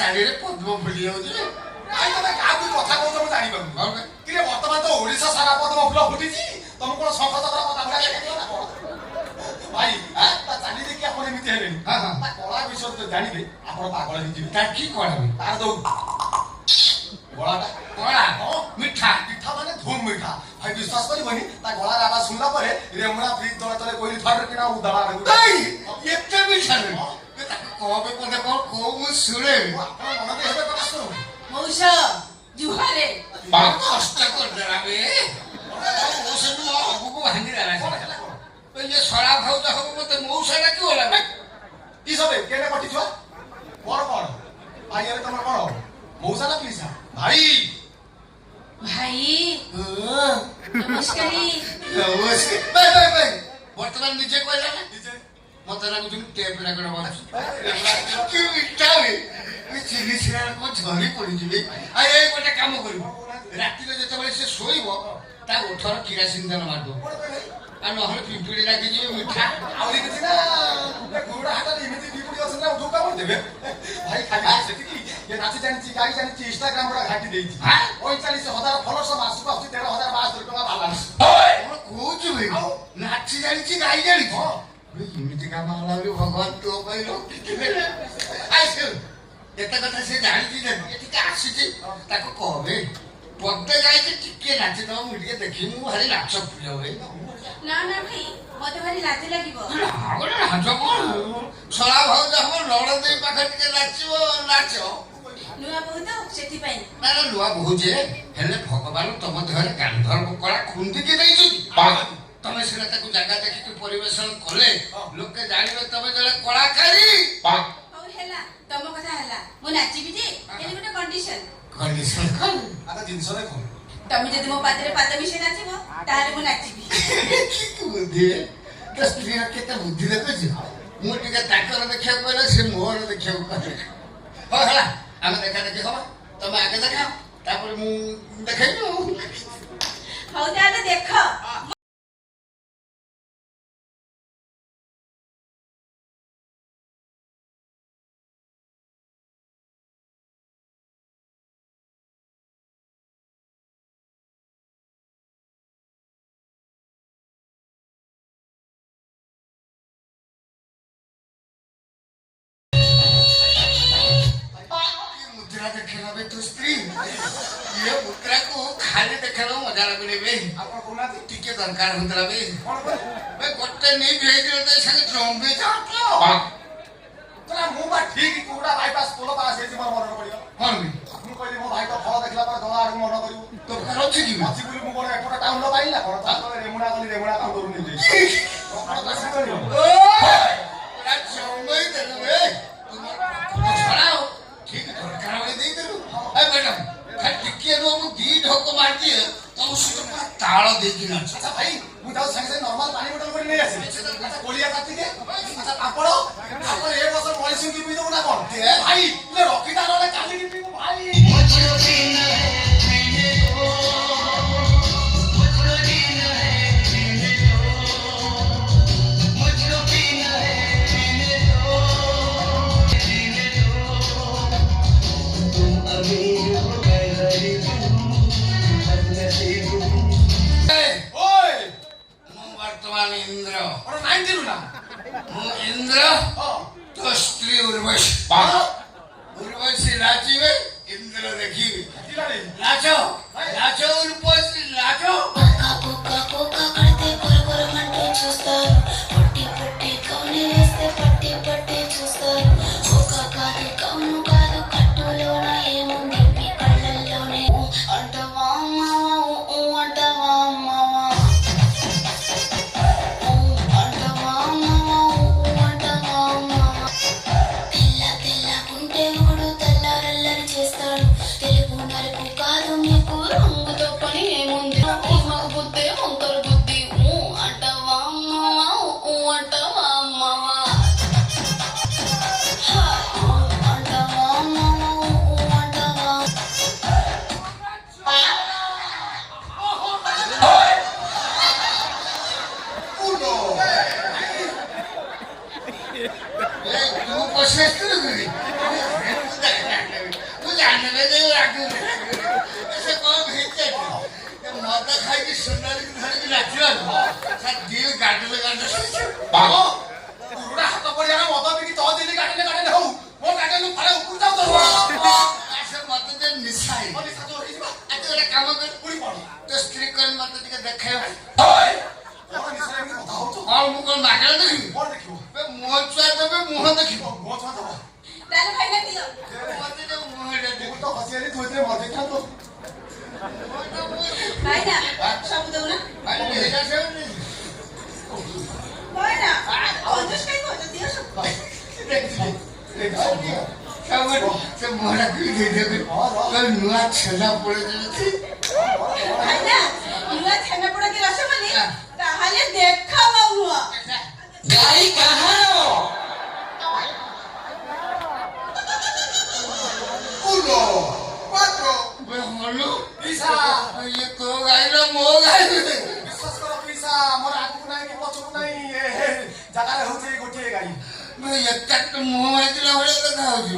ଚାରିରେ ପଦ୍ମ ଫୁଲି ଯାଉଛି ଭାଇ ତମେ କାହାକୁ କଥା କହୁଛ ମୁଁ ଜାଣିପାରୁନି କିରେ ବର୍ତ୍ତମାନ ତ ଓଡିଶା ସାରା ପଦ୍ମ ଫୁଲ ଫୁଟିଛି ତମେ କଣ ଶଙ୍ଖ ଚକ୍ର କଥା ଭଳିଆ ଭାଇ ତା ଚାଲି ଦେଖି ଆପଣ ଏମିତି ହେଲେଣି ତା କଳା ବିଷୟରେ ତ ଜାଣିବେ ଆପଣ ପାଗଳ ହେଇଯିବେ ତା କି କଳା ତାର ଯୋଉ ଗଳାଟା କଳା ମିଠା ମିଠା ମାନେ ଧୁମ ମିଠା ଭାଇ ବିଶ୍ୱାସ କରିବନି ତା ଗଳାର ଆବାଜ ଶୁଣିଲା ପରେ ରେମୁଣା ଫ୍ରିଜ ତଳେ ତଳେ କହିଲି ଥରେ କିଣା ଉଦାଳା ଏତେ ମିଠା ତାକୁ କହବେ ବୋଧେ କଣ କହୁ ମୁଁ ଶୁଣେ ଆପଣ ମନ ଦେଇ ହେବେ କଥା ଶୁଣ ମଉସା ଜୁହାରେ କଷ୍ଟ କରିଦେଲା ବେ ମଉସା ଆଗକୁ ଭାଙ୍ଗିଦେଲା ଇଏ ଶଳା ଭାଉଜ ହବ ମତେ ମଉସା ଡାକି ଗଲା କି ସବେ କେନେ କଟିଛୁଆ ମୋର କଣ ଭାଇ ଏବେ ତମର କଣ ମଉସା ନା ପିସା ଭାଇ ଭାଇ ନମସ୍କାର ବର୍ତ୍ତମାନ ନିଜେ କହିଲା ନା ନିଜେ ମତେ ଲାଗୁଛି ଟେପ ରେକର୍ଡ ବସୁଛି ଚିଲି ଛିଡ଼ା କଣ ଝରି ପଡିଯିବି ଆଉ ଏଇ ଗୋଟେ କାମ କରିବୁ ରାତିରେ ଯେତେବେଳେ ସେ ଶୋଇବ ତା ଓଠର କିରାସିନ ତେଲ ମାରିଦବୁ ଆଉ ନହେଲେ ପିମ୍ପୁଡି ଲାଗିଯିବ ମିଠା ଆହୁରି କିଛି ନା ଗୁରୁଡା ହାଟରେ ଏମିତି ପିମ୍ପୁଡି ଅଛନ୍ତି ନା ଉଠୁ କାମ ଦେବେ ଭାଇ ଖାଲି ସେତିକି ଏ ନାଚି ଜାଣିଛି ଗାଇ ଜାଣିଛି ଇନଷ୍ଟାଗ୍ରାମ ଗୁଡା ଘାଟି ଦେଇଛି 45,000 ଫଲୋର୍ସ ମାସକୁ ଆସୁଛି 13,072 ଟଙ୍କା ବାଲାନ୍ସ କଣ କହୁଛୁ ନାଚି ଜାଣିଛି ଗାଇ ଜାଣିଛି ଏମିତି କାମ ହେଲା ବୋଲି ଭଗବାନ ତୋ ପାଇଁ ରଖିଥିଲେ ଏତେ କଥା ସେ ଜାଣିଛି ଟିକେ ଆସିଛି ତାକୁ କହବେ ପଦେ ଯାଇକି ଟିକେ ନାଚିଦବ ମୁଁ ଟିକେ ଦେଖିବି ମୁଁ ଭାରି ନାଚ ପ୍ରିୟ ହୁଏ ନା ନା ଭାଇ ମତେ ଭାରି ଲାଜ ଲାଗିବ ଗୋଟେ ନାଚ କଣ ଶଳା ଭାଉଜ ହବ ଲଡ଼ ଦେଇ ପାଖରେ ଟିକେ ନାଚିବ ନାଚ ନୂଆ ବୋହୁ ତ ସେଥିପାଇଁ ନା ନା ନୂଆ ବୋହୁ ଯେ ହେଲେ ଭଗବାନ ତମ ଦେହରେ ଗାନ୍ଧର୍ବ କଳା ଖୁନ୍ଦିକି ଦେଇଛନ୍ତି ତମେ ସିନା ତାକୁ ଜାଗା ଦେଖିକି ପରିବେଷଣ କଲେ ଲୋକେ ଜାଣିବେ ତମେ ଜଣେ କଳାକାରୀ ହଉ ହେଲା ତମ କଥା ହେଲା ମୁଁ ନାଚିବି ଯେ ହେଲେ ଗୋଟେ କଣ୍ଡିସନ ଆଚ୍ଛା ଜିନିଷ ଦେଖ ତମେ ଯଦି ମୋ ପାଦରେ ପାଦ ମିଶେଇ ନାଚିବ ତାହେଲେ ମୁଁ ନାଚିବି ବୁଦ୍ଧି ତ ସ୍ତ୍ରୀର କେତେ ବୁଦ୍ଧି ଦେଖୁଛି ମୁଁ ଟିକେ ତାଙ୍କର ଦେଖିବାକୁ କହିଲେ ସେ ମୋର ଦେଖିବାକୁ କହିଲେ ହଉ ହେଲା ଆମେ ଦେଖା ଦେଖି ହବା ତମେ ଆଗେ ଦେଖାଅ ତାପରେ ମୁଁ ଦେଖେଇବି ଆଉ। ହଉ ତାହେଲେ ଦେଖ। ମୁଦ୍ରା ଦେଖେଇଲ ବେ ତୋ ସ୍ତ୍ରୀ ଇଏ ମୁଦ୍ରାକୁ ଖାଲି ଦେଖେଇଲ ମଜା ଲାଗୁନି ବେ। ଆପଣ କହୁନାହାନ୍ତି ଟିକେ ଦରକାର ହଉଥିଲା ବେ। କଣ କହିଲେ? ବେ ଗୋଟେ ନେଇ ହେଇଥିଲେ ତ ସାଙ୍ଗେ ଜମ୍ବି ଯାଆନ୍ତି। ମୁଁ ବା ଠିକ କୁକୁଡ଼ା ବାଇପାସ ପୋଲ ପାସ୍ ହେଇଛି ମୋର ମନେ ପଡିବ। କଣ ବେ ମୁଁ କହିଲି ମୋ ଭାଇ ତ ଫଳ ଦେଖିଲା ପରେ ଦଳ ଆଡକୁ ମନ କରିବୁ। ତୋ ଘର ଅଛି କି ବେ? ଅଛି ବୋଲି ମୁଁ କଣ ଏପଟ ଟାଉନ ପାଇଲି ନା କଣ ତାପରେ ରେମୁଣା ଗଲି ରେମୁଣା କାଉଣ୍ଟରୁ ନେଇଯାଇଛି। କଣ ଚାଷୀ କରିବ? ପୁରା ଜମ୍ବି ଦେଲୁ ବେ। ଛଡାও ଠିକ ଦରକାର ବେଳେ ଦେଇଦେଲୁ। ଏ ମ୍ୟାଡାମ ଖାଲି ଟିକେ ରୁହ ମୁଁ ଦି ଢୋକ ମାରିଦିଏ ତମ ସହିତ ପୁରା ତାଳ ଦେଇକି ନାଚ। ଆଚ୍ଛା ଭାଇ ମୁଁ ଯାଉ ସାଙ୍ଗେ ସାଙ୍ଗେ ନର୍ମାଲ ପାଣି ବୋଟଲ କରି ନେଇ ଆସିବି। ଆଚ୍ଛା ଗୋଳିଆ କାଟିକେ ଆଚ୍ଛା ପାପଡ଼ ଆପଣ ଏ ବର୍ଷ ମଣିଷ କି ପିଇଦେବୁ ନା କଣ? ଭାଇ ରଖିତା ନହେଲେ କାଲିକି ପିଇବୁ ଭାଇ। ଓଏ ମୁଁ ବର୍ତ୍ତମାନ ଇନ୍ଦ୍ର। କଣ ନାଇଁ ଦିଲୁ ନା? ମୁଁ ଇନ୍ଦ୍ର ହଁ ତୋ ସ୍ତ୍ରୀ ଉର୍ବଶୀ। ଉର୍ବଶୀ ନାଚିବେ ଇନ୍ଦ୍ର ଦେଖିବେ। କିଲାରେ ନାଚ ନାଚ ଉର୍ବଶୀ ନାଚ। బుక్క బుక్క కడితే కొర మంటే చూస్తారు పట్టి పట్టి కౌని వేస్తే పట్టి పట్టి చూస్తారు ఒక కాదు కౌను కాదు కట్టులోన ఏముంది మీ కళ్ళల్లోనే అంటవా అమ్మవా అంటవా అమ్మవా అంటవా అమ్మవా అంటవా అమ్మవా తెల్ల తెల్లకుంటే ఒకడు తెల్లారల్లరి చేస్తాడు తెలుగు నలుపు కాదు నీకు రంగుతో పని ఏముంది మగ బుద్ధి వంకర బుద్ధి అంటవా అమ్మవా అంటవా అమ్మవా అంటవా అమ్మవా అంటవా uno. ତୁ ପଶି ଆସିଥିଲୁ ତୁ ଜାଣିବେ ସେ କଣ ହେଇଛି ମଦ ଖାଇକି ସୁନାରୀକୁ ଧରିକି ନାଚିବାକୁ ଦିଲ ଗାଡିଲେ ଗାଡି କୁକୁଡ଼ା ହାତ ପଡ଼ିଆରେ ମଦ ପିକି ତଅ ଦିଲ୍ଲୀ କାଟିଲେ କାଟିଲେ ହଉ ମୋ କାଟିଲେ ଫାଳେ ଉପରୁ ଯାଉ ତ ସେ ମତେ ଯେ ନିଶା ହେଇଯିବା ଆଜି ଗୋଟେ କାମ କର ପୁଣି ପଡ ତୋ ସ୍ତ୍ରୀ କରି ମତେ ଟିକେ ଦେଖେଇବ। କଣ ନିଶ୍ଚୟ ଏମିତି କଥା ହଉଛୁ କଣ ମୁଁ କଣ ମାଗଣା ଦେଖିବି କଣ ଦେଖିବୁ ମୁହଁ ଛୁଆ ଦେବେ ମୁହଁ ଦେଖିବ ମୋ ଛୁଆ ଦବ ତାହେଲେ ଭାଇନା ଦିଅ। ମତେ ଯୋଉ ମୁହଁଟା ମୁଁ ଦେବୁ ତ ହସି ହେଲି ତୁ ଏଥିରେ ମଜା ଖାନ୍ତୁ ଭାଇନା ସବୁ ଦଉନା। ଭାଇନା ଭାଇନା ଅଜସ୍ କାଇଁ କହୁଛ ଦିଅ ସବୁ। ସେ ମୁହଁଟା ଦେଇଦେବେ ନୂଆ ଛେନା ପଳେଇ ଭାଇନା ନୂଆ ଛେନାପୋଡ଼ କି ରସମଲି ତାହେଲେ ଦେଖ ମୋ ମୁହଁ। ଗାଈ କାହାର uno cuatro ହଲୁ ପିସା ଇଏ ତୋ ଗାଈର ମୋ ଗାଈ ବିଶ୍ୱାସ କର ପିସା ମୋର ଆଗକୁ ନାହିଁ କି ପଛକୁ ନାହିଁ ଜାଗାରେ ହଉଛି ଏଇ ଗୋଟିଏ ଗାଈ ଏକା ମୁହଁ ମାରିଥିଲା ଭଳିଆ ଦେଖା ହଉଛି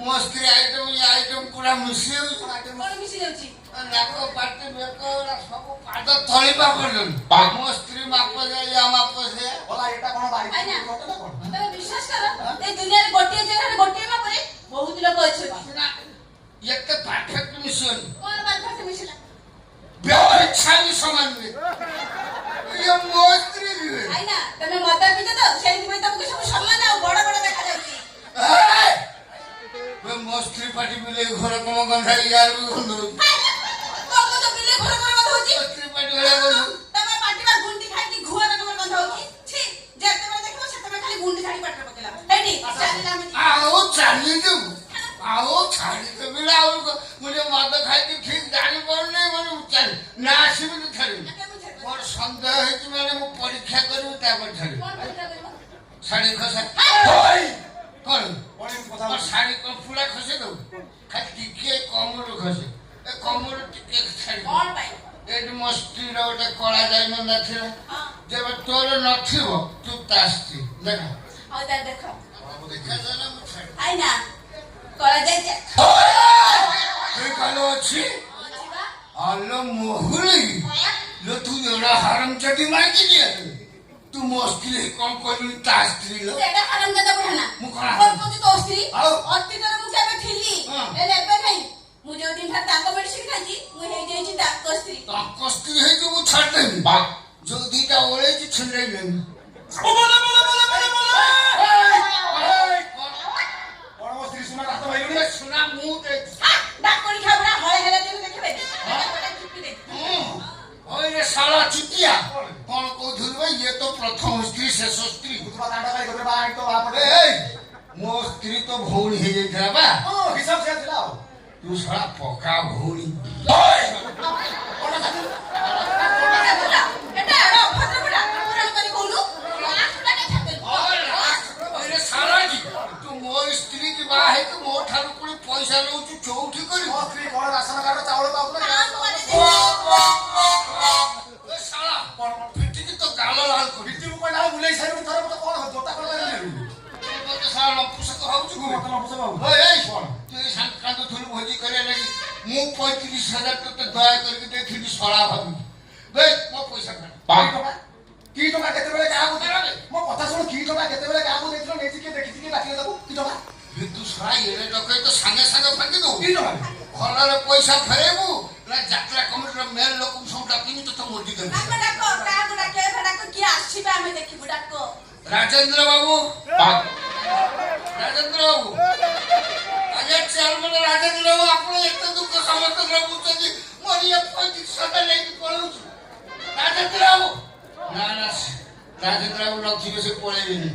ମୋ ସ୍ତ୍ରୀ ଆଇଟମ ଇଏ ଆଇଟମ ପୁରା ମିଶି ଯାଉଛି କଣ ମିଶି ଯାଉଛି? ନାକ ପାଟି ବେକ ଏଗୁଡା ସବୁ ପାଦ ତଳିପା ପର୍ଯ୍ୟନ୍ତ ମୋ ସ୍ତ୍ରୀ ମାପ ଯାଇ ମାପ ସେ ଗଲା ଏଇଟା କଣ ବାଇ ଭାଇନା ଘଟେ ନା କଣ ତମେ ବିଶ୍ୱାସ କର ଏ ଦୁନିଆରେ ଗୋଟିଏ ଜାଗାରେ ଗୋଟିଏ ମାପରେ ବହୁତ ଲୋକ ଅଛନ୍ତି। ଏତେ ପାରଫେକ୍ଟ ମିଶିବନି କଣ ବାଧ୍ୟ ମିଶିଲା? ବ୍ୟବଚ୍ଛା ବି ସମାନ ନୁହେଁ ଇଏ ମୋ ସ୍ତ୍ରୀ ନୁହେଁ ଭାଇନା ତମେ ମଦ ପିଛ ତ ସେଇଥିପାଇଁ ତମକୁ ସବୁ ସମାନ ଆଉ ବଡ ବଡ ଦେଖାଯାଉଛି। ମୋ ସ୍ତ୍ରୀ ପାଟି ବିଲେଇ ଘର କମ ଗନ୍ଧା ୟାର ବି ଗନ୍ଧଉଛି ତମକୁ ତ ବିଲେ ଘର ଘର ଗନ୍ଧ ହଉଛି। ସ୍ତ୍ରୀ ପାଟି ଭଳିଆ ଗନ୍ଧ ତମେ ପାଟିବା ଗୁଣ୍ଡି ଖାଇକି ଘୁଅ ରକମର ଗନ୍ଧ ହଉଛି। ଛି ଯେତେବେଳେ ଦେଖିବ ସେତେବେଳେ ଖାଲି ଗୁଣ୍ଡି ଛାଡି ପାଟିରେ ପକେଇଲା। ହେଇଟି ଚାଲିଲା ଆମେ ଆଉ ଚାଲିଯିବୁ ଆଉ ଛାଡ଼ିଦେବି ନା ଆଉ ମୁଁ ଯେ ମଦ ଖାଇକି ଠିକ ଜାଣିପାରୁନି ମାନେ ଚାଲି ନା ଆସିବିନି ଛାଡ଼ିବି ମୋର ସନ୍ଦେହ ହେଇଛି ମାନେ ମୁଁ ପରୀକ୍ଷା କରିବି ତାପରେ ଛାଡ଼ିବି କଣ ପରୀକ୍ଷା କରିବ? ଶାଢ଼ୀ ଖସା କଣ କଥା ଶାଢ଼ୀ ଫୁଲା ଖସେଇ ଦବୁ ଖାଲି ଟିକେ କମରୁ ଖସେ ଏଠି ମୋ ସ୍ତ୍ରୀର ଗୋଟେ କଳା ଡାଇମଣ୍ଡ ଥିଲା ଯେବେ ତୋର ନଥିବ ତୁ ତା ସ୍ତ୍ରୀ ଦେଖ ହଉ ତାହେଲେ ଦେଖ ଦେଖାଯାଏ ମୁଁ ଛାଡି ଆଇ ନା କଳା ଯାଇଛେ କାলো ଅଛି ଆଲୋ ମହୁଳି ଲୋ ତୁ ଏଡା ହାରମ ଚାଟି ମାଇକି ଦିଏ ତୁ ମୋ ସ୍ତ୍ରୀ କଣ କହିଲୁ ତା ସ୍ତ୍ରୀ ଲୋ ଏଟା ହାରାମ ଦାଦା ବୁଢା ନା ମୁଁ କଣ କଣ କହୁଛି ତୋ ସ୍ତ୍ରୀ ଆଉ? ଅତୀତରେ ମୁଁ କେବେ ଥିଲି ହେଲେ ଏବେ ନାହିଁ ମୁଁ ଯୋଉ ଦିନ ଠାରୁ ତାଙ୍କ ମେଡିସିନ ଖାଇଛି ମୁଁ ହେଇଯାଇଛି ତାଙ୍କ ସ୍ତ୍ରୀ ତାଙ୍କ ସ୍ତ୍ରୀ ହେଇକି ମୁଁ ଛାଡ଼ିଦେବି ଯୋଉ ଦିଟା ଓଳେଇଛି ଛିଣ୍ଡେଇଲେନି କଣ ମୋ ସ୍ତ୍ରୀ ସୁନା ହାତ ଭାଇଲୁଣି ଶୁଣା ମୁଁ ଡାକଣି ଖାବରା ହଳେ ହେଲେ ଦିନ ଦେଖିବେ ওই শালা চুতিয়া কোন কৌথুল ভাই ইয়ে তো প্রথম স্ত্রী শেষ স্ত্রী বুঝবা দাঁড়া ভাই করে বা আই তো বাপরে এই ମୋ ସ୍ତ୍ରୀ ତ ଭଉଣୀ ହେଇଯାଇଥିଲା ବା ও হিসাব শেষ ছিল ତୁ ଶଳା ପକା ଭଉଣୀ এটা এড় অভদ্র বুড়া পুরাণ করে কইলু লাখটা কে থাকে ତୁ ମୋ ସ୍ତ୍ରୀ କି ବାହା ହେଇକି ମୋ ଠାରୁ ପୁଣି ପଇସା ନଉଛୁ ଚଉଠି କରି ମୋ ସ୍ତ୍ରୀ କଣ ରାସନ କାର୍ଡ ଚାଉଳ ପାଉଥିଲା শালা ପିଟିକି ତ ଗାଲ ଲାଲ କରି ବିଟିକୁ କହିଲା ବୁଲେଇ ସାରିବୁ ଥରେ ମତେ କଣ ଜୋତା କଣ ନେଲୁ ମତେ শালা ଲମ୍ପୁସକ ହଉଛି ତୁ ମତେ ଲମ୍ପସ ବାବୁ ଏଇ ଶୁଣ ତୁ ଏଇ ସାଙ୍ଗ କାନ୍ଦୁଥିଲୁ ଭୋଜି କରିବା ଲାଗି ମୁଁ 35,000 ତତେ ଦୟା କରିକି ଦେଇଥିଲି ଶଳା ଭାବିକି ବେ ମୋ ପଇସା କାଟ কি টকা কেতেবেলে কাহাକୁ দেবে ମୋ କଥା ଶୁଣ କି ଟଙ୍କା କେତେବେଳେ କାହାକୁ ଦେଇଥିଲ ନେଇଛି କିଏ ଦେଖିଛି କିଏ ଡାକିଲେ ତାକୁ କି ଟଙ୍କା ତୁ ଶଳା ଏଡେ ଡକେଇ ତ ସାଙ୍ଗେ ସାଙ୍ଗେ ଫାଙ୍କି ଦଉ କି ଟଙ୍କା ଭଲରେ ପଇସା ଫେରେଇବୁ ନା ଯାତ୍ରା କମିଟିର ମେଲ୍ ଲୋକଙ୍କୁ ସବୁ ଡାକିନି ତତେ ମୋଟି ଦେବି ଆମେ ଡାକ କାହାକୁ ଡାକେ ଡାକ କିଏ ଆସିବେ ଆମେ ଦେଖିବୁ ଡାକ ରାଜେନ୍ଦ୍ର ବାବୁ ରାଜେନ୍ଦ୍ର ବାବୁ ଆଜ୍ଞା ଚେୟାରମ୍ୟାନ ରାଜେନ୍ଦ୍ର ବାବୁ ଆପଣ ଏତେ ଦୁଃଖ ସମସ୍ତଙ୍କର ବୁଝୁଛନ୍ତି ମୋର ଇଏ 35,000 ନେଇକି ପଳଉଛି ରାଜେନ୍ଦ୍ର ବାବୁ ନା ନା ରାଜେନ୍ଦ୍ର ବାବୁ ନଥିବେ ସେ ପଳେଇବେନି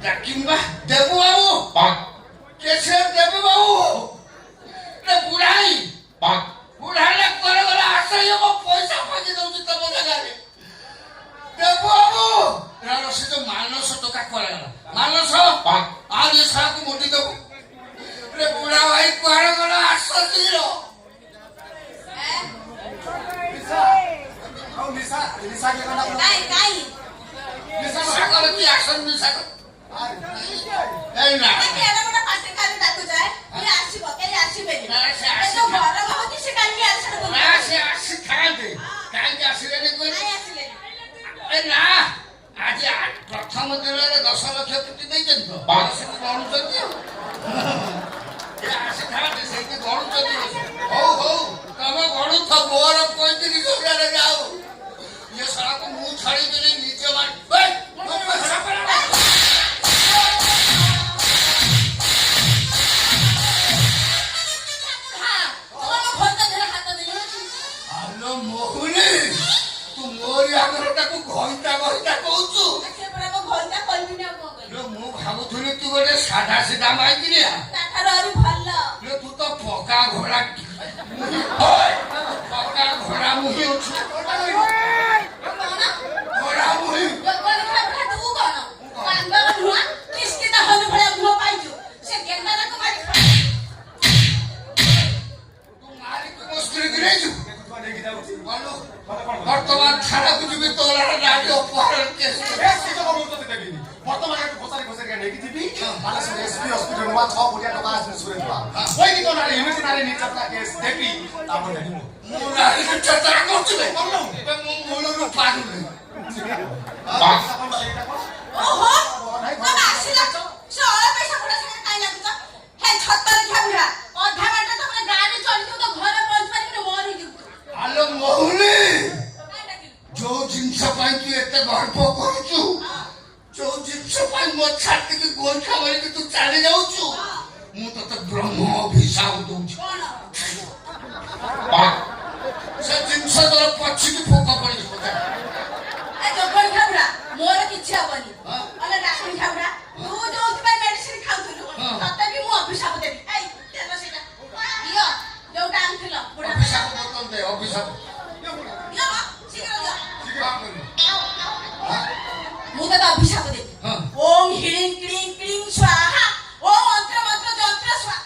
ଡାକିନି ବା ଦେବୁ ବାବୁ କେସେ ଦେବୁ ବାବୁ ବୁଢାଇ ବୁଢାଇଲେ କୁଆଡେ ଗଲା ଆସ ମୋ ପଇସା ଫାଙ୍କି ଦଉଛି ତମ ଜାଗାରେ ଦେବୁ ବାବୁ ସେ ଯୋଉ ମାନସ ଟଙ୍କା କୁଆଡେ ଗଲା ମାନସ ଆଉ ଏ ସାକୁ ମୋଟି ଦବୁ ବୁଢା ଭାଇ କୁଆଡେ ଗଲା ଆସ ଶୀଘ୍ର ଆଉ ନିଶା ନିଶା କେ କଣା କାଇ କାଇ ସାଗର କି ଆସନ ସାଗର এই না তাকে এরা বড় পাশে কালে ডাকু যায় কিଏ ଆସିବ କେହି ଆସିବେନି ନା ସେ ଏ ଆସିବ ଯୋଉ ଘର ଭାବୁଛି ସେ କାହିଁକି ଆସିବ ନା ସେ ଆସିଥାନ୍ତେ କାହିଁକି ଆସିଲେନି କହିଲେ କାହିଁ ଆସିଲେନି ଏ ନା ଆଜି ପ୍ରଥମ ଦିନରେ 10 ଲକ୍ଷ ପିଟି ଦେଇଛନ୍ତି ତ ସେଠି ଗଣୁଛନ୍ତି ଆସିଥାନ୍ତେ ସେଇଠି ଗଣୁଛନ୍ତି ହଉ ହଉ ତମେ ଗଣୁଥ ମୋର 35,000 ଯାଉ ଇଏ ସଡ଼କ ମୁଁ ଛାଡ଼ିଦେଲି ନିଜ ଆଲୋ ମହୁଳି ତୁ ମୋରି ଆଗରଟାକୁ ଘଇତା ଘଇତା କହୁଛୁ ମୁଁ ଭାବୁଥିଲି ତୁ ଗୋଟେ ସାଧା ସିଧା ମାଇକିରିଆ ତୁ ତ ପକା ଘୋଡ଼ା ପକା ଘୋଡ଼ା ମୁହିଁ ଅଛୁ ଘୋଡ଼ା ମୁହିଁ ତୁ ମାରିକି ମୋ ସ୍ତ୍ରୀକି ନେଇଛୁ ନେଇକି ଯାଉଛି ଗଲୁ ମତେ କଣ ବର୍ତ୍ତମାନ ଥାନାକୁ ଯିବି ତୋର ଗାଡ଼ି ଅପହରଣ କେସ୍ ବର୍ତ୍ତମାନ ଘୋଷାରି ଘୋଷାରି ନେଇକି ଯିବି ବାଲେଶ୍ୱର ଏସପି ହସ୍ପିଟାଲ ନୂଆ 6 କୋଟି ଟଙ୍କା ଆସିଲେ ସୁରେ ଥିବା କହିକି ତ ନାରୀ ଏମିତି ନାରୀ ନିର୍ଯାତନା କେସ୍ ଦେବି ତାପରେ ଜାଣିବ ମୁଁ ନାରୀ ନିର୍ଯାତନା କରୁଥିଲି ମୁଁ ମୂଳରୁ ପାରୁନି ଆଲୋ ମହୁଲି ଯୋଉ ଜିନିଷ ପାଇଁ ତୁ ଏତେ ଗର୍ବ କରୁଛୁ ଯୋଉ ଜିନିଷ ପାଇଁ ମୋ ଛାତିକି ଗୋଇଠା ମାରିକି ତୁ ଚାଲି ଯାଉଛୁ ମୁଁ ତତେ ବ୍ରହ୍ମ ଅଭିଶାପ ଦଉଛି ସେ ଜିନିଷ ତୋର ପଛିକି ଫୋକ ପଡିଯିବ ମୋର କିଛି ହବନି ଅଲେ ଡାକୁଣି ଖାଉରା ତୁ ଯୋଉଥିପାଇଁ ମେଡିସିନ ଖାଉଥିଲୁ ତତେ ବି ମୁଁ ଅଭିଶାପ ଦେବି ଏଇ ତେଲ ସେଇଟା ଦିଅ ଯୋଉଟା ଆଣିଥିଲ ବୁଢା ଅଭିଶାପ ବୋତଲ ଦେ ଅଭିଶାପ ଦିଅ ଶୀଘ୍ର ଦିଅ ହଁ ମୁଁ ତତେ ଅଭିଶାପ ଦେବି ଓಂ ହିଳିଂ କ୍ଲିଂ କ୍ଲିଂ ସ୍ୱାହା ଓಂ ମନ୍ତ୍ର ମନ୍ତ୍ର ଯନ୍ତ୍ର ସ୍ୱାହା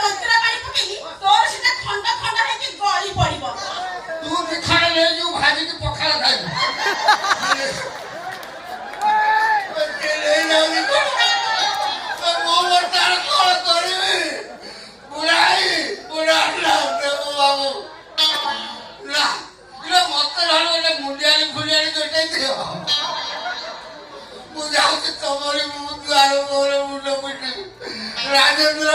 ମନ୍ତ୍ର ପାଣି ଗୋଟେ ମୁଣ୍ଡିଆଳି ଫୁଲିଆଳି ଯୋଟାଇ ଦିଅ ମୁଁ ଯାଉଛି ତମରି ମୁଁ ଦୁଆର ମୋର ମୁଣ୍ଡ ପିଟି ରାଜେନ୍ଦ୍ର